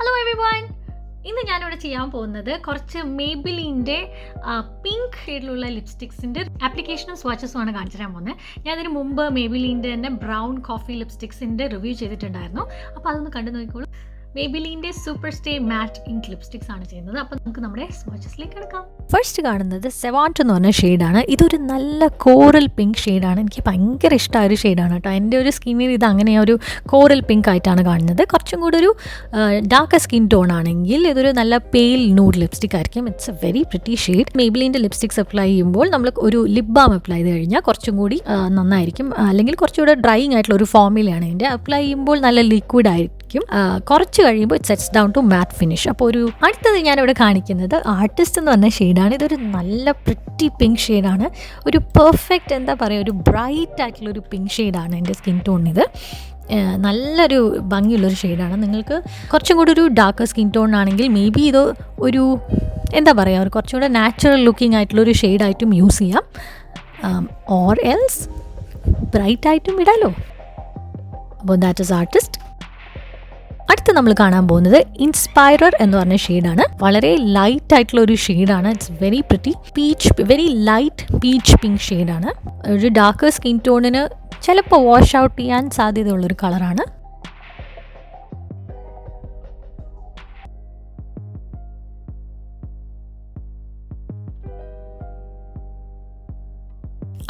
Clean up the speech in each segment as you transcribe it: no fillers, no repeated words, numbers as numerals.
Hello everyone, ഇന്ന് ഞാനിവിടെ ചെയ്യാൻ പോകുന്നത് കുറച്ച് മേബിലിൻ്റെ പിങ്ക് ഷെയ്ഡിലുള്ള ലിപ്സ്റ്റിക്സിൻ്റെ ആപ്ലിക്കേഷനും സ്വാച്ചസും ആണ് കാണിച്ചു തരാൻ പോകുന്നത്. ഞാൻ ഇതിന് മുമ്പ് മേബിലിൻ്റെ തന്നെ ബ്രൗൺ കോഫി ലിപ്സ്റ്റിക്സിൻ്റെ റിവ്യൂ ചെയ്തിട്ടുണ്ടായിരുന്നു. അപ്പോൾ അതൊന്ന് കണ്ടു നോക്കിക്കോളൂ. മേബിലിൻ്റെ സൂപ്പർസ്റ്റേ മാറ്റ് ഇങ്ക് ലിപ്സ്റ്റിക്സ് ആണ് ചെയ്യുന്നത്. അപ്പോൾ നമുക്ക് നമ്മുടെ സ്വാച്ചസിലേക്ക് എടുക്കാം. ഫസ്റ്റ് കാണുന്നത് സെവാൻറ്റ് എന്ന് പറഞ്ഞ ഷെയ്ഡാണ്. ഇതൊരു നല്ല കോറൽ പിങ്ക് ഷെയ്ഡാണ്. എനിക്ക് ഭയങ്കര ഇഷ്ടമായ ഒരു ഷെയ്ഡാണ് കേട്ടോ. എൻ്റെ ഒരു സ്കിന്നിൽ ഇത് അങ്ങനെ ഒരു കോറൽ പിങ്ക് ആയിട്ടാണ് കാണുന്നത്. കുറച്ചും കൂടി ഒരു ഡാർക്ക് സ്കിൻ ടോൺ ആണെങ്കിൽ ഇതൊരു നല്ല പെയിൽ നൂഡ് ലിപ്സ്റ്റിക് ആയിരിക്കും. It's a very pretty shade. മേബിലിൻ്റെ ലിപ്സ്റ്റിക്സ് അപ്ലൈ ചെയ്യുമ്പോൾ നമ്മൾ ഒരു ലിപ് ബാം അപ്ലൈ ചെയ്ത് കഴിഞ്ഞാൽ കുറച്ചും കൂടി നന്നായിരിക്കും. അല്ലെങ്കിൽ കുറച്ചുകൂടെ ഡ്രൈയിങ് ആയിട്ടുള്ള ഒരു ഫോമിലാണ് ഇതിൻ്റെ. അപ്ലൈ ചെയ്യുമ്പോൾ നല്ല ലിക്വിഡ് ആയിരിക്കും. കുറച്ച് കഴിയുമ്പോൾ it sets down to matte finish. അപ്പോൾ ഒരു അടുത്തത് ഞാനിവിടെ കാണിക്കുന്നത് ആർട്ടിസ്റ്റ് എന്ന് പറഞ്ഞ ഷെയ്ഡാണ്. ഇതൊരു നല്ല പ്രിറ്റി പിങ്ക് ഷെയ്ഡാണ്. ഒരു പെർഫെക്റ്റ് എന്താ പറയുക, ഒരു ബ്രൈറ്റ് ആയിട്ടുള്ളൊരു പിങ്ക് ഷെയ്ഡാണ് എൻ്റെ സ്കിൻ ടോണിത്. നല്ലൊരു ഭംഗിയുള്ളൊരു ഷെയ്ഡാണ്. നിങ്ങൾക്ക് കുറച്ചും കൂടി ഒരു ഡാർക്ക് സ്കിൻ ടോൺ ആണെങ്കിൽ മേ ബി ഇത് ഒരു എന്താ പറയുക, ഒരു കുറച്ചും കൂടെ നാച്ചുറൽ ലുക്കിംഗ് ആയിട്ടുള്ളൊരു ഷെയ്ഡായിട്ടും യൂസ് ചെയ്യാം. ഓർ എൽസ് ബ്രൈറ്റ് ആയിട്ടും ഇടാലോ. അപ്പോൾ ദാറ്റ് ഈസ് ആർട്ടിസ്റ്റ്. അടുത്ത് നമ്മൾ കാണാൻ പോകുന്നത് ഇൻസ്പയറർ എന്ന് പറഞ്ഞ ഷെയ്ഡാണ്. വളരെ ലൈറ്റ് ആയിട്ടുള്ള ഒരു ഷെയ്ഡാണ്. It's very pretty peach, very light peach pink ഷെയ്ഡാണ്. ഒരു ഡാർക്ക് സ്കിൻ ടോണിന് ചിലപ്പോൾ വാഷ് ഔട്ട് ചെയ്യാൻ സാധ്യതയുള്ളൊരു കളറാണ്.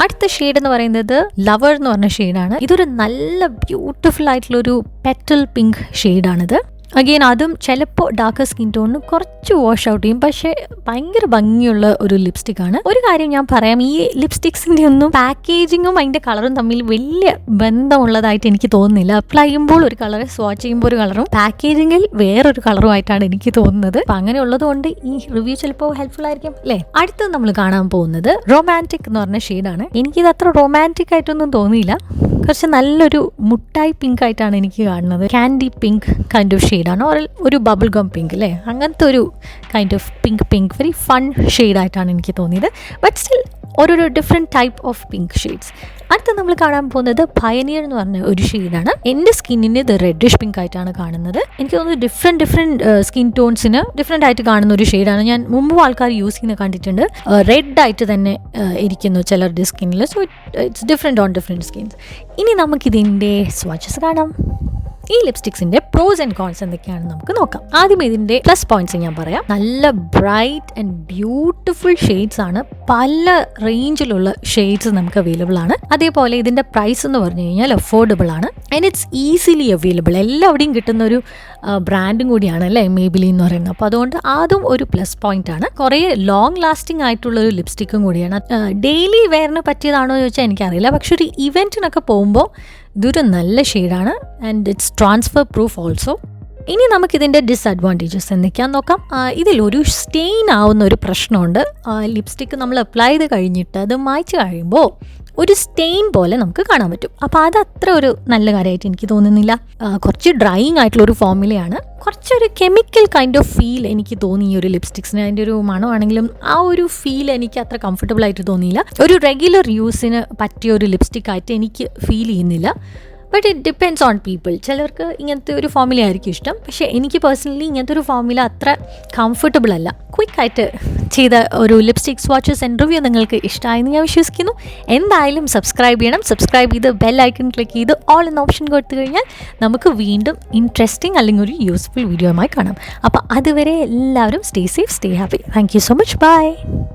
അടുത്ത ഷെയ്ഡ് എന്ന് പറയുന്നത് ലവർ എന്ന് പറഞ്ഞ ഷെയ്ഡാണ്. ഇതൊരു നല്ല ബ്യൂട്ടിഫുൾ ആയിട്ടുള്ളൊരു പെറ്റൽ പിങ്ക് ഷെയ്ഡാണിത്. അഗെയിൻ അതും ചിലപ്പോൾ ഡാർക്ക് സ്കിൻ ടോണിന് കുറച്ച് വാഷ് ഔട്ട് ചെയ്യും. പക്ഷേ ഭയങ്കര ഭംഗിയുള്ള ഒരു ലിപ്സ്റ്റിക്കാണ്. ഒരു കാര്യം ഞാൻ പറയാം, ഈ ലിപ്സ്റ്റിക്സിൻ്റെ ഒന്നും പാക്കേജിങ്ങും അതിൻ്റെ കളറും തമ്മിൽ വലിയ ബന്ധമുള്ളതായിട്ട് എനിക്ക് തോന്നുന്നില്ല. അപ്ലൈ ചെയ്യുമ്പോൾ ഒരു കളർ, സ്വാച്ച് ചെയ്യുമ്പോൾ ഒരു കളറും, പാക്കേജിങ്ങിൽ വേറൊരു കളറുമായിട്ടാണ് എനിക്ക് തോന്നുന്നത്. അപ്പം അങ്ങനെ ഉള്ളതുകൊണ്ട് ഈ റിവ്യൂ ചിലപ്പോൾ ഹെൽപ്ഫുൾ ആയിരിക്കും അല്ലേ. അടുത്തത് നമ്മൾ കാണാൻ പോകുന്നത് റൊമാൻറ്റിക് എന്ന് പറഞ്ഞ ഷെയ്ഡാണ്. എനിക്കിത് അത്ര റൊമാൻറ്റിക് ആയിട്ടൊന്നും തോന്നിയില്ല. കുറച്ച് നല്ലൊരു മുട്ടായി പിങ്ക് ആയിട്ടാണ് എനിക്ക് കാണുന്നത്. ക്യാൻഡി പിങ്ക് കൈൻഡ് ഓഫ് ഷെയ്ഡാണ്. ഒരു ബബിൾ ഗം പിങ്ക് അല്ലേ, അങ്ങനത്തെ ഒരു kind of pink very fun ഷെയ്ഡായിട്ടാണ് എനിക്ക് തോന്നിയത്. ബട്ട് സ്റ്റിൽ ഓരോരോ different type of pink shades. അടുത്ത നമ്മൾ കാണാൻ പോകുന്നത് പയനിയർ എന്ന് പറഞ്ഞ ഒരു ഷെയ്ഡാണ്. എൻ്റെ സ്കിന്നിന് ഇത് റെഡിഷ് പിങ്ക് ആയിട്ടാണ് കാണുന്നത്. എനിക്ക് തോന്നുന്നു ഡിഫറെൻറ്റ് സ്കിൻ ടോൺസിന് ഡിഫറെൻ്റ് ആയിട്ട് കാണുന്ന ഒരു ഷെയ്ഡാണ്. ഞാൻ മുമ്പ് ആൾക്കാർ യൂസ് ചെയ്യുന്ന കണ്ടിട്ടുണ്ട്. റെഡ് ആയിട്ട് തന്നെ ഇരിക്കുന്നു ചിലരുടെ സ്കിന്നിൽ. So it's different on different skins. ഇനി നമുക്കിതിൻ്റെ സ്വാച്ചസ് കാണാം. ഈ ലിപ്സ്റ്റിക്സിന്റെ പ്രോസ് ആൻഡ് കോൺസ് എന്തൊക്കെയാണെന്ന് നമുക്ക് നോക്കാം. ആദ്യം ഇതിന്റെ പ്ലസ് പോയിന്റ്സ് ഞാൻ പറയാം. നല്ല ബ്രൈറ്റ് ആൻഡ് ബ്യൂട്ടിഫുൾ ഷെയ്ഡ്സ് ആണ്. പല റേഞ്ചിലുള്ള ഷെയ്ഡ്സ് നമുക്ക് അവൈലബിൾ ആണ്. അതേപോലെ ഇതിന്റെ പ്രൈസ് എന്ന് പറഞ്ഞു കഴിഞ്ഞാൽ അഫോർഡബിൾ ആണ് ആൻഡ് ഇറ്റ്സ് ഈസിലി അവൈലബിൾ. എല്ലാവിടെയും കിട്ടുന്ന ഒരു ബ്രാൻഡും കൂടിയാണ് അല്ലേ മേബിലിൻ എന്ന് പറയുന്നത്. അപ്പോൾ അതുകൊണ്ട് അതും ഒരു പ്ലസ് പോയിന്റ് ആണ്. കുറേ ലോങ് ലാസ്റ്റിംഗ് ആയിട്ടുള്ള ഒരു ലിപ്സ്റ്റിക്കും കൂടിയാണ്. ഡെയിലി വെയറിന് പറ്റിയതാണോ എന്ന് ചോദിച്ചാൽ എനിക്കറിയില്ല. പക്ഷെ ഒരു ഇവൻറ്റിനൊക്കെ പോകുമ്പോൾ ഇതൊരു നല്ല ഷെയ്ഡാണ് and it's transfer proof also. ഇനി നമുക്കിതിൻ്റെ ഡിസ്അഡ്വാൻറ്റേജസ് എന്തൊക്കെയാണെന്ന് നോക്കാം. ഇതിലൊരു സ്റ്റെയിൻ ആവുന്ന ഒരു പ്രശ്നമുണ്ട്. ലിപ്സ്റ്റിക്ക് നമ്മൾ അപ്ലൈ ചെയ്ത് കഴിഞ്ഞിട്ട് അത് മായ്ച്ച് കഴിയുമ്പോൾ ഒരു സ്റ്റെയിൻ പോലെ നമുക്ക് കാണാൻ പറ്റും. അപ്പോൾ അത് അത്ര ഒരു നല്ല കാര്യമായിട്ട് എനിക്ക് തോന്നുന്നില്ല. കുറച്ച് ഡ്രൈയിങ് ആയിട്ടുള്ള ഒരു ഫോർമുലയാണ്. കുറച്ചൊരു കെമിക്കൽ കൈൻഡ് ഓഫ് ഫീൽ എനിക്ക് തോന്നി ഈ ഒരു ലിപ്സ്റ്റിക്സിന്. അതിൻ്റെ ഒരു മണമാണെങ്കിലും ആ ഒരു ഫീൽ എനിക്ക് അത്ര കംഫർട്ടബിൾ ആയിട്ട് തോന്നിയില്ല. ഒരു റെഗുലർ യൂസിന് പറ്റിയ ഒരു ലിപ്സ്റ്റിക്കായിട്ട് എനിക്ക് ഫീൽ ചെയ്യുന്നില്ല. But it depends on people. ചിലർക്ക് ഇങ്ങനത്തെ ഒരു ഫോർമുല ആയിരിക്കും ഇഷ്ടം. പക്ഷേ എനിക്ക് പേഴ്സണലി ഇങ്ങനത്തെ ഒരു ഫോർമുല അത്ര കംഫർട്ടബിൾ അല്ല. ക്വിക്കായിട്ട് ചെയ്ത ഒരു ലിപ്സ്റ്റിക് സ്വാച്ചസ് ആൻഡ് റിവ്യൂ നിങ്ങൾക്ക് ഇഷ്ടമായെന്ന് ഞാൻ വിശ്വസിക്കുന്നു. എന്തായാലും സബ്സ്ക്രൈബ് ചെയ്യണം. സബ്സ്ക്രൈബ് ചെയ്ത് ബെൽ ഐക്കൺ ക്ലിക്ക് ചെയ്ത് ഓൾ എന്ന ഓപ്ഷൻ കൊടുത്തു കഴിഞ്ഞാൽ നമുക്ക് വീണ്ടും ഇൻട്രസ്റ്റിംഗ് അല്ലെങ്കിൽ ഒരു യൂസ്ഫുൾ വീഡിയോയുമായി കാണാം. അപ്പോൾ അതുവരെ എല്ലാവരും stay safe, stay happy. Thank you so much. By.